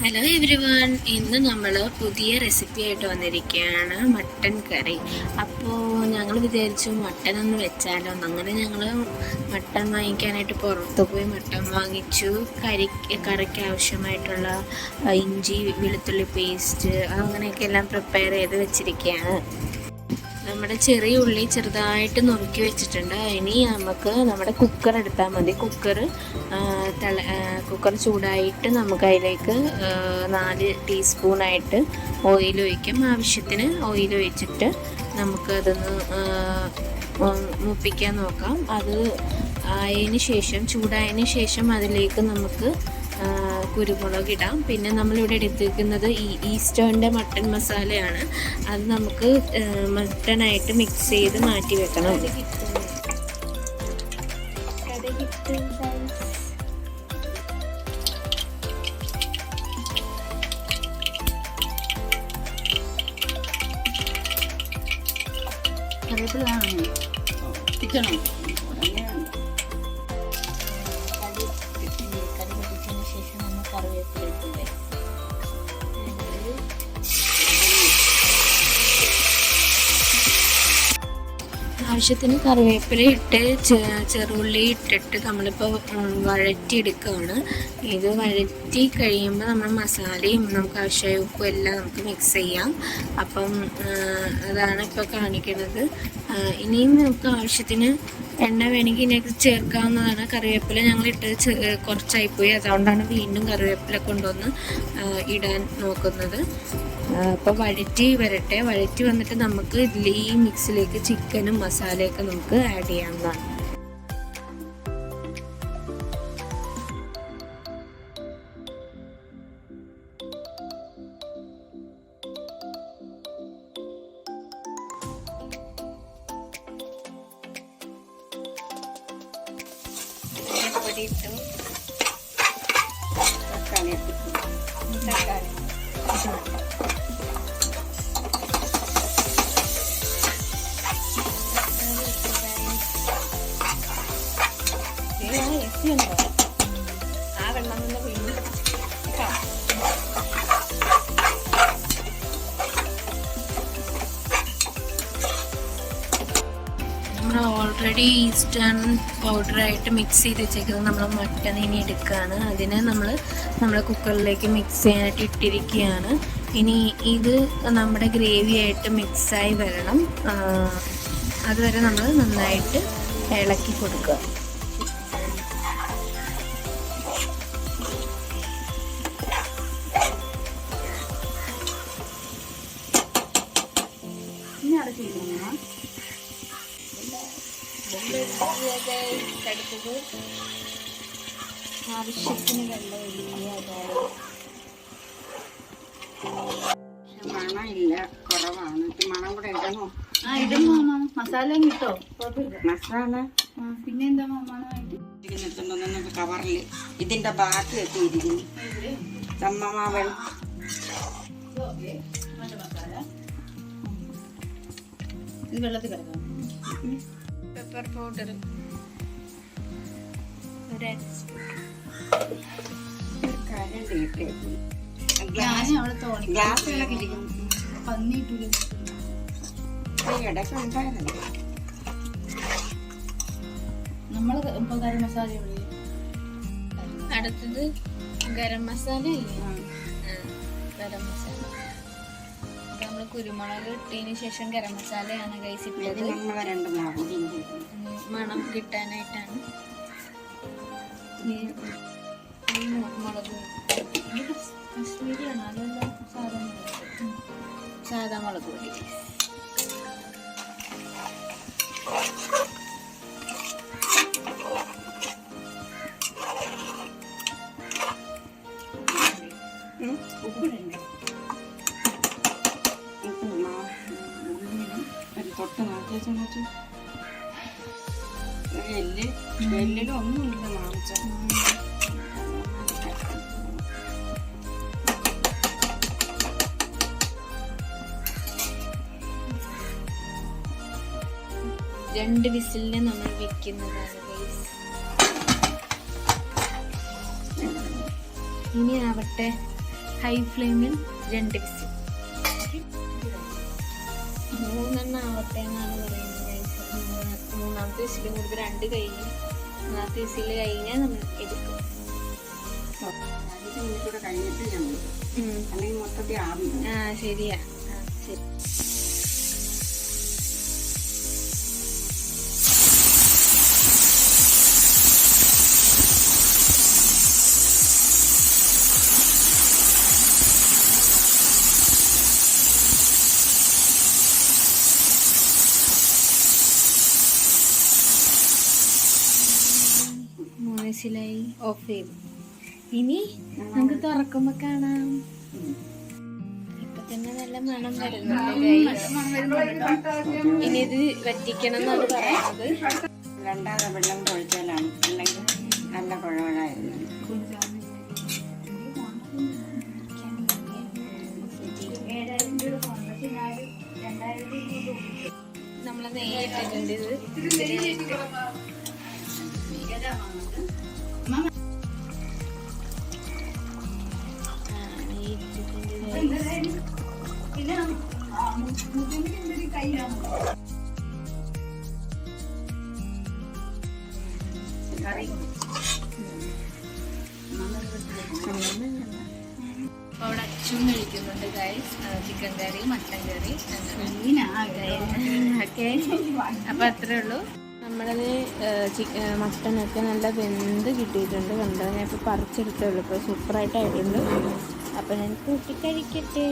Hello everyone, ഇന്ന് നമ്മൾ പുതിയ റെസിപ്പി ആയിട്ട് വന്നിരിക്കുകയാണ് മട്ടൻ കറി. അപ്പോൾ ഞങ്ങൾ വിചാരിച്ചു മട്ടൻ ഒന്ന് വെച്ചാലോ. അങ്ങനെ ഞങ്ങൾ മട്ടൻ വാങ്ങിക്കാനായിട്ട് പുറത്ത് പോയി മട്ടൻ വാങ്ങിച്ചു. കറിക്ക് ആവശ്യമായിട്ടുള്ള ഇഞ്ചി വെളുത്തുള്ളി പേസ്റ്റ് അങ്ങനെയൊക്കെ എല്ലാം പ്രിപ്പയർ ചെയ്ത് വെച്ചിരിക്കുകയാണ്. നമ്മുടെ ചെറിയ ഉള്ളി ചെറുതായിട്ട് നുറുക്കി വെച്ചിട്ടുണ്ട്. ഇനി നമുക്ക് നമ്മുടെ കുക്കർ എടുത്താൽ മതി. കുക്കർ ചൂടായിട്ട് നമുക്ക് അതിലേക്ക് 4 ടീസ്പൂണായിട്ട് ഓയിൽ ഒഴിക്കും. ആവശ്യത്തിന് ഓയിൽ ഒഴിച്ചിട്ട് നമുക്കതൊന്ന് മൂപ്പിക്കാൻ നോക്കാം. അത് ചൂടായതിന് ശേഷം അതിലേക്ക് നമുക്ക് കുരുമുളക് ഇടാം. പിന്നെ നമ്മളിവിടെ എടുത്തിരിക്കുന്നത് ഈസ്റ്റേണിൻ്റെ മട്ടൻ മസാലയാണ്. അത് നമുക്ക് മട്ടനായിട്ട് മിക്സ് ചെയ്ത് മാറ്റി വെക്കണം. ആവശ്യത്തിന് കറിവേപ്പില ഇട്ട് ചെറുള്ളി ഇട്ടിട്ട് നമ്മളിപ്പോൾ വഴറ്റിയെടുക്കുകയാണ്. ഇത് വഴറ്റി കഴിയുമ്പോൾ നമ്മൾ മസാലയും നമുക്ക് ആവശ്യമായ ഉപ്പും എല്ലാം നമുക്ക് മിക്സ് ചെയ്യാം. അപ്പം അതാണ് ഇപ്പോൾ കാണിക്കുന്നത്. ഇനിയും നമുക്ക് ആവശ്യത്തിന് എണ്ണ വേണമെങ്കിൽ ഇതിനകത്ത് ചേർക്കാവുന്നതാണ്. കറിവേപ്പില ഞങ്ങൾ ഇട്ടത് കുറച്ചായിപ്പോയി, അതുകൊണ്ടാണ് വീണ്ടും കറിവേപ്പില കൊണ്ടുവന്ന് ഇടാൻ നോക്കുന്നത്. അപ്പോൾ വഴറ്റി വന്നിട്ട് നമുക്ക് ഈ മിക്സിലേക്ക് ചിക്കനും മസാലയൊക്കെ നമുക്ക് ആഡ് ചെയ്യാവുന്നതാണ്. നമ്മൾ ഓൾറെഡി ഈസ്റ്റേൺ പൗഡറായിട്ട് മിക്സ് ചെയ്ത് വെച്ചേക്കുന്നത് നമ്മൾ മട്ടൻ ഇനി എടുക്കുകയാണ്. അതിനെ നമ്മൾ കുക്കറിലേക്ക് മിക്സ് ചെയ്യാനായിട്ട് ഇട്ടിരിക്കുകയാണ്. ഇനി ഇത് നമ്മുടെ ഗ്രേവി ആയിട്ട് മിക്സായി വരണം. അതുവരെ നമ്മൾ നന്നായിട്ട് ഇളക്കി കൊടുക്കുക. ആവശ്യത്തിന് വെള്ളം മണമില്ല, കുറവാണ്. മണം കൂടെ ഇടണോ? ഇടും മാമ. മസാല കിട്ടോ? മസാല പിന്നെ എന്താ മണമായിട്ട് കവറിൽ ഇതിന്റെ ബാക്കി എത്തിയിരിക്കുന്നു. ചമ്മമാവൻ ഇത് വെള്ളത്തിൽ കിടക്കാം. പെപ്പർ പൗഡർ നമ്മള് ഇപ്പൊ ഗരം മസാല. അടുത്തത് ഗരം മസാല ഇല്ലേ? ഗരം മസാല നമ്മള് കുരുമുളക് ഇട്ടതിന് ശേഷം ഗരം മസാലയാണ് ഗൈസ് ഇട്ടത്. മണം കിട്ടാനായിട്ടാണ്. മുളക് കശ്മീരിയാണ്, അതെല്ലാം സാധാ മുളക് പൊടി. ഒന്നുമില്ല മാംസം. രണ്ട് വിസിലിന് നമ്മൾ വെക്കുന്നതാണ് ഗൈസ്. ഇനി ആവട്ടെ ഹൈ ഫ്ലെയിമിൽ 2 വിസിൽ. 3 ആവട്ടെ എന്നാണ് പറയുന്നത്. മൂന്നാമത്തെ വിസിൽ കൊടുത്ത് 2 കഴിഞ്ഞ് 4ാമത്തെ വിസിൽ കഴിഞ്ഞാൽ നമ്മൾ എടുക്കും. ശരിയാ. ശരി. മനസ്സിലായി. ഓഫ് ചെയ്തു. ഇനി നമുക്ക് തുറക്കുമ്പോ കാണാം. ഇപ്പൊ തന്നെ നല്ല മണം വരുന്നുണ്ട്. ഇനി ഇത് വറ്റിക്കണം എന്നാണ് പറയുന്നത്. രണ്ടാമത് വെള്ളം കുഴച്ചാലാണ്, അല്ലെങ്കിൽ നല്ല കുഴവഴായിരുന്നു. നമ്മളെ നെയ്യിട്ടിട്ടുണ്ട്. ഇത് അവിടെ അച്ഛൻ കഴിക്കുന്നുണ്ട് ഗൈസ്. ചിക്കൻ കറി, മട്ടൻ കറി ഓക്കെ. അപ്പൊ അത്രേ ഉള്ളൂ. നമ്മളത് മട്ടനൊക്കെ നല്ല വെന്ത് കിട്ടിയിട്ടുണ്ട്. കണ്ടോ, ഞാൻ ഇപ്പോൾ പറിച്ചെടുത്തേ ഉള്ളൂ. ഇപ്പോൾ സൂപ്പറായിട്ടായിട്ടുണ്ട്. അപ്പോൾ ഞാൻ കൂട്ടി കഴിക്കട്ടെ.